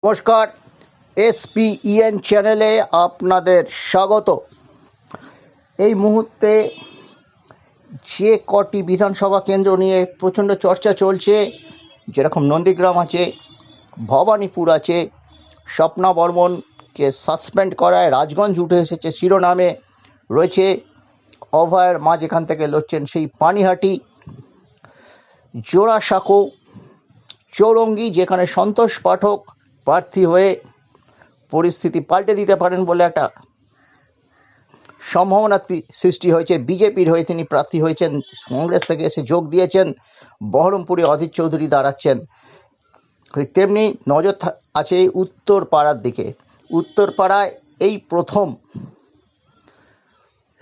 নমস্কার, এসপিইএন চ্যানেলে আপনাদের স্বাগত। এই মুহূর্তে যে কটি বিধানসভা কেন্দ্র নিয়ে প্রচণ্ড চর্চা চলছে, যেরকম নন্দীগ্রাম আছে, ভবানীপুর আছে, স্বপ্না বর্মনকে সাসপেন্ড করায় রাজগঞ্জ উঠে এসেছে শিরোনামে, রয়েছে অভয়ের মা যেখান থেকে লড়ছেন সেই পানিহাটি, জোড়াসাঁকো, চৌরঙ্গি যেখানে সন্তোষ পাঠক প্রার্থী হয়ে পরিস্থিতি পাল্টে দিতে পারেন বলে একটা সম্ভাবনা সৃষ্টি হয়েছে। বিজেপির হয়ে তিনি প্রার্থী হয়েছেন, কংগ্রেস থেকে এসে যোগ দিয়েছেন, বহরমপুরে অধীর চৌধুরী দাঁড়াচ্ছেন। তেমনি নজর আছে উত্তরপাড়ার দিকে। উত্তরপাড়ায় এই প্রথম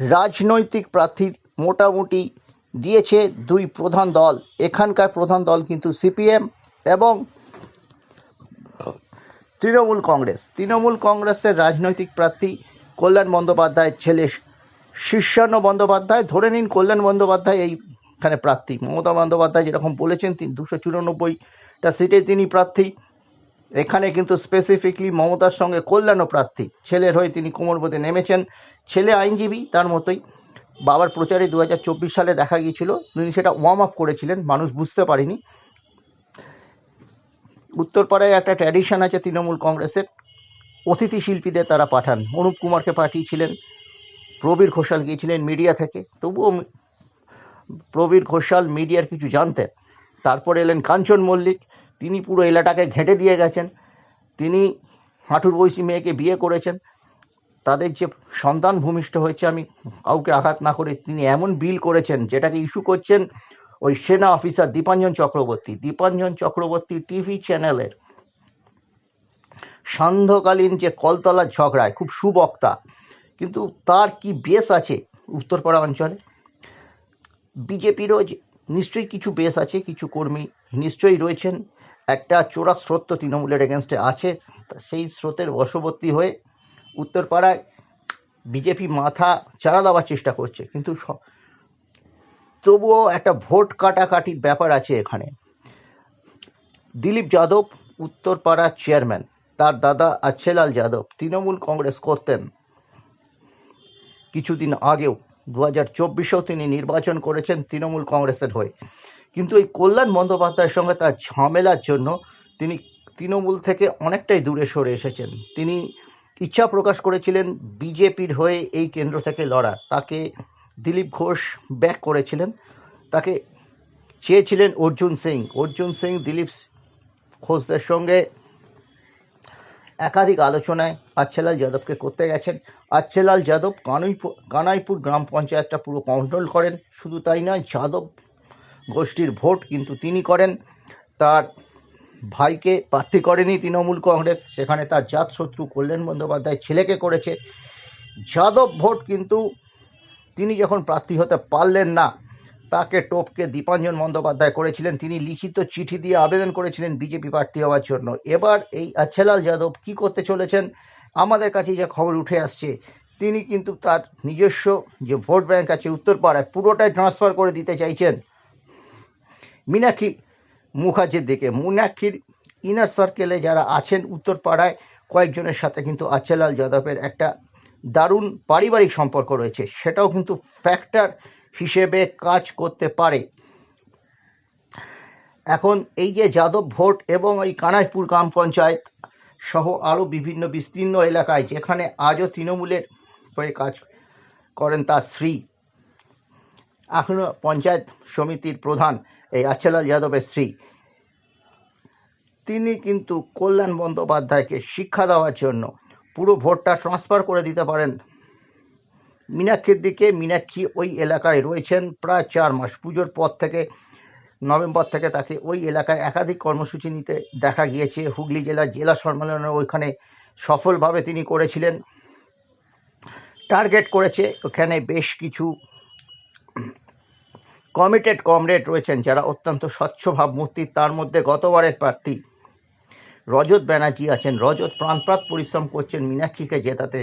রাজনৈতিক প্রার্থী মোটামুটি দিয়েছে দুই প্রধান দল। এখানকার প্রধান দল কিন্তু সিপিএম এবং তৃণমূল কংগ্রেস। তৃণমূল কংগ্রেসের রাজনৈতিক প্রার্থী কল্যাণ বন্দ্যোপাধ্যায়ের ছেলে শীর্ষান্ন বন্দ্যোপাধ্যায়। ধরে নিন কল্যাণ বন্দ্যোপাধ্যায় এইখানে প্রার্থী। মমতা বন্দ্যোপাধ্যায় যেরকম বলেছেন 294টা সিটে তিনি প্রার্থী, এখানে কিন্তু স্পেসিফিকলি মমতার সঙ্গে কল্যাণও প্রার্থী। ছেলের হয়ে তিনি কোমর বেঁধে নেমেছেন। ছেলে আইনজীবী, তার মতোই বাবার প্রচারে 2024 সালে দেখা গিয়েছিল, তিনি সেটা ওয়ার্ম আপ করেছিলেন, মানুষ বুঝতে পারেনি। উত্তরপাড়ায় একটা ট্র্যাডিশন আছে তৃণমূল কংগ্রেসের, অতিথি শিল্পীদের তারা পাঠান। অনুপ কুমারকে পাঠিয়েছিলেন, প্রবীর ঘোষাল গিয়েছিলেন মিডিয়া থেকে, তবুও প্রবীর ঘোষাল মিডিয়ার কিছু জানতেন। তারপরে এলেন কাঞ্চন মল্লিক, তিনি পুরো এলাকাকে ঘেঁটে দিয়ে গেছেন। তিনি হাঁটুর বয়সী মেয়েকে বিয়ে করেছেন, তাদের যে সন্তান ভূমিষ্ঠ হয়েছে, আমি কাউকে আঘাত না করে তিনি এমন বিল করেছেন যেটাকে ইস্যু করছেন ওই সেনা অফিসার দীপাঞ্জন চক্রবর্তী। দীপাঞ্জন চক্রবর্তী টিভি চ্যানেলের সান্ধ্যকালীন যে কলতলার ঝগড়ায় খুব সুবক্তা, কিন্তু তার কি বেস আছে উত্তরপাড়া অঞ্চলে? বিজেপিরও নিশ্চয়ই কিছু বেস আছে, কিছু কর্মী নিশ্চয়ই রয়েছেন। একটা চোরা স্রোত তো তৃণমূলের এগেনস্টে আছে, সেই স্রোতের বশবর্তী হয়ে উত্তরপাড়ায় বিজেপি মাথা চাড়া দেওয়ার চেষ্টা করছে, কিন্তু তবুও একটা ভোট কাটাকাটির ব্যাপার আছে এখানে। দিলীপ যাদব উত্তরপাড়ার চেয়ারম্যান, তার দাদা আচ্ছেলাল যাদব তৃণমূল কংগ্রেস করতেন কিছুদিন আগেও। 2024-এও তিনি নির্বাচন করেছেন তৃণমূল কংগ্রেসের হয়ে, কিন্তু এই কল্যাণ বন্দ্যোপাধ্যায়ের সঙ্গে তার ঝামেলার জন্য তিনি তৃণমূল থেকে অনেকটাই দূরে সরে এসেছেন। তিনি ইচ্ছা প্রকাশ করেছিলেন বিজেপির হয়ে এই কেন্দ্র থেকে লড়ার। তাকে দিলীপ ঘোষ ব্যাক করেছিলেন, তাকে চেয়েছিলেন অর্জুন সিং। অর্জুন সিং দিলীপ ঘোষদের সঙ্গে একাধিক আলোচনায় আচ্ছেলাল যাদবকে করতে গেছেন। আচ্ছেলাল যাদব কানাইপুর গ্রাম পঞ্চায়েতটা পুরো কন্ট্রোল করেন। শুধু তাই নয়, যাদব গোষ্ঠীর ভোট কিন্তু তিনি করেন। তার ভাইকে প্রার্থী করেনি তৃণমূল কংগ্রেস, সেখানে তার জাত শত্রু কল্যাণ বন্দ্যোপাধ্যায় ছেলেকে করেছে। যাদব ভোট কিন্তু তিনি যখন প্রার্থী হতে পারলেন না, তাকে টপকে দীপাঞ্জন বন্দ্যোপাধ্যায় করেছিলেন। তিনি লিখিত চিঠি দিয়ে আবেদন করেছিলেন বিজেপি প্রার্থী হওয়ার জন্য। এবার এই আচ্ছেলাল যাদব কি করতে চলেছেন, আমাদের কাছে যে খবর উঠে আসছে, তিনি কিন্তু তার নিজস্ব যে ভোট ব্যাংক আছে উত্তরপাড়ায়, পুরোটাই ট্রান্সফার করে দিতে চাইছেন মীনাক্ষী মুখার্জির দিকে। মীনাক্ষীর ইনার সার্কেলে যারা আছেন উত্তরপাড়ায়, কয়েকজনের সাথে কিন্তু আচ্ছেলাল যাদবের একটা দারুণ পারিবারিক সম্পর্ক রয়েছে, সেটাও কিন্তু ফ্যাক্টর হিসেবে কাজ করতে পারে। এখন এই যে যাদব ভোট এবং ওই কানাইপুর গ্রাম পঞ্চায়েত সহ আরও বিভিন্ন বিস্তীর্ণ এলাকায় যেখানে আজও তৃণমূলের হয়ে কাজ করেন তার স্ত্রী, এখনও পঞ্চায়েত সমিতির প্রধান এই আচ্ছেলাল যাদবের স্ত্রী, তিনি কিন্তু কল্যাণ বন্দ্যোপাধ্যায়কে শিক্ষা দেওয়ার জন্য পুরো ভোটটা ট্রান্সফার করে দিতে পারেন মীনাক্ষীর দিকে। মীনাক্ষী ওই এলাকায় রয়েছেন প্রায় 4 মাস। পুজোর পর থেকে, নভেম্বর থেকে তাকে ওই এলাকায় একাধিক কর্মসূচি নিতে দেখা গিয়েছে। হুগলি জেলা সম্মেলনে ওইখানে সফলভাবে তিনি করেছিলেন। টার্গেট করেছে ওখানে বেশ কিছু কমিটেড কমরেড রয়েছেন যারা অত্যন্ত স্বচ্ছ ভাবমূর্তি। তার মধ্যে গতবারের প্রার্থী রজত ব্যানার্জি আছেন। রজত প্রাণপাত পরিশ্রম করছেন মীনাক্ষীকে জেতাতে।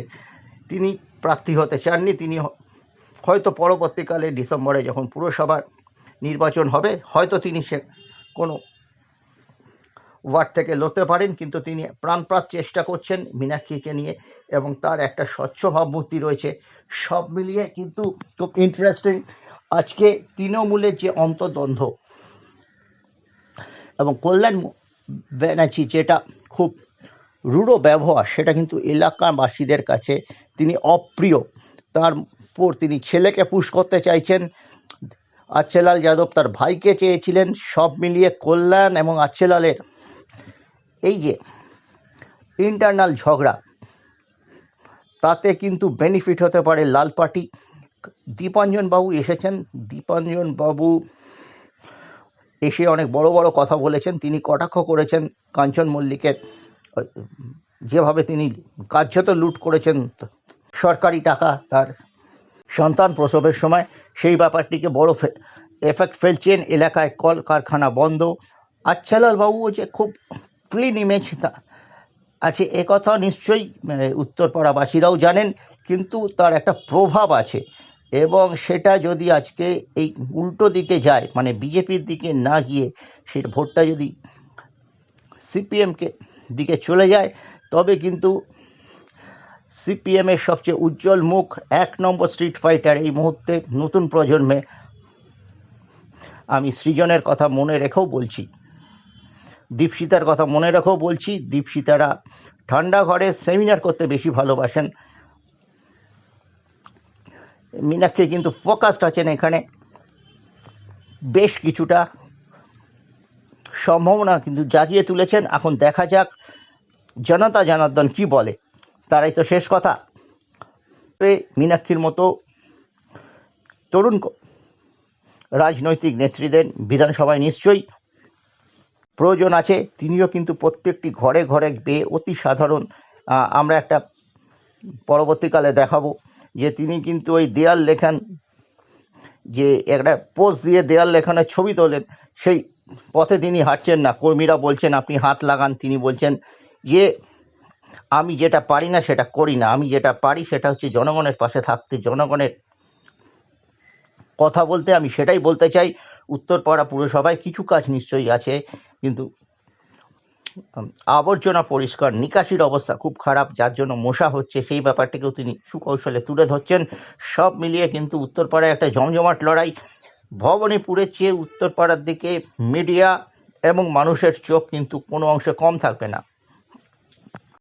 তিনি প্রার্থী হতে চাননি। তিনি হয়তো পরবর্তীকালে ডিসেম্বরে যখন পুরসভার নির্বাচন হবে, হয়তো তিনি সে কোনো ওয়ার্ড থেকে লড়তে পারেন, কিন্তু তিনি প্রাণপ্রাণ চেষ্টা করছেন মীনাক্ষীকে নিয়ে, এবং তার একটা স্বচ্ছ ভাবমূর্তি রয়েছে। সব মিলিয়ে কিন্তু খুব ইন্টারেস্টিং। আজকে তৃণমূলের যে অন্তর্দ্বন্দ্ব এবং কল্যাণ ব্যানার্জি যেটা খুব রূঢ় ব্যবহার, সেটা কিন্তু এলাকাবাসীদের কাছে তিনি অপ্রিয়। তারপর তিনি ছেলেকে পুশ করতে চাইছেন, আচ্ছেলাল যাদব তার ভাইকে চেয়েছিলেন। সব মিলিয়ে কল্যাণ এবং আচ্ছেলালের এই যে ইন্টারনাল ঝগড়া, তাতে কিন্তু বেনিফিট হতে পারে লাল পার্টি। দীপাঞ্জন বাবু এসেছেন, দীপাঞ্জন বাবু এসে অনেক বড় বড় কথা বলেছেন। তিনি কটাক্ষ করেছেন কাঞ্চন মল্লিকের, যেভাবে তিনি কার্যত লুট করেছেন সরকারি টাকা তার সন্তান প্রসবের সময়, সেই ব্যাপারটিকে বড় এফেক্ট ফেলছেন। এলাকায় কল কারখানা বন্ধ। আচ্ছেলাল বাবুও যে খুব ক্লিন ইমেজ আছে একথা নিশ্চয়ই উত্তরপাড়াবাসীরাও জানেন, কিন্তু তার একটা প্রভাব আছে, এবং সেটা যদি আজকে এই উল্টো দিকে যায়, মানে বিজেপির দিকে না গিয়ে সেটা ভোটটা যদি সিপিএমকে দিকে চলে যায়, তবে কিন্তু সিপিএমের সবচেয়ে উজ্জ্বল মুখ, 1 নম্বর স্ট্রিট ফাইটার এই মুহূর্তে নতুন প্রজন্মে, আমি সৃজনের কথা মনে রেখেও বলছি, দীপশিতার কথা মনে রেখেও বলছি, দীপশিতারা ঠান্ডা ঘরে সেমিনার করতে বেশি ভালোবাসেন। মীনাক্ষী কিন্তু ফোকাসড আছেন এখানে, বেশ কিছুটা সম্ভাবনা কিন্তু জাগিয়ে তুলেছেন। এখন দেখা যাক জনতা জনার্দন কি বলে, তারাই তো শেষ কথা। মীনাক্ষীর মতো তরুণ রাজনৈতিক নেত্রীদের বিধানসভায় নিশ্চয়ই প্রয়োজন আছে। তিনিও কিন্তু প্রত্যেকটি ঘরে ঘরে গিয়ে অতি সাধারণ, আমরা একটা পরবর্তীকালে দেখাবো যে তিনি কিন্তু ওই দেয়াল লেখান, যে একটা পোস্ট দিয়ে দেয়াল লেখানোর ছবি তোলেন, সেই পথে তিনি হাঁটছেন না। কর্মীরা বলছেন আপনি হাত লাগান, তিনি বলছেন যে আমি যেটা পারি না সেটা করি না, আমি যেটা পারি সেটা হচ্ছে জনগণের পাশে থাকতে, জনগণের কথা বলতে, আমি সেটাই বলতে চাই। উত্তরপাড়া পুরসভায় কিছু কাজ নিশ্চয়ই আছে, কিন্তু আবর্জনা পরিষ্কার, নিকাশির অবস্থা খুব খারাপ, যার জন্য মশা হচ্ছে, সেই ব্যাপারটিকেও তিনি সুকৌশলে তুলে ধরছেন। সব মিলিয়ে কিন্তু উত্তরপাড়ায় একটা জমজমাট লড়াই। ভবানীপুরের চেয়ে উত্তরপাড়ার দিকে মিডিয়া এবং মানুষের চোখ কিন্তু কোনো অংশে কম থাকবে না।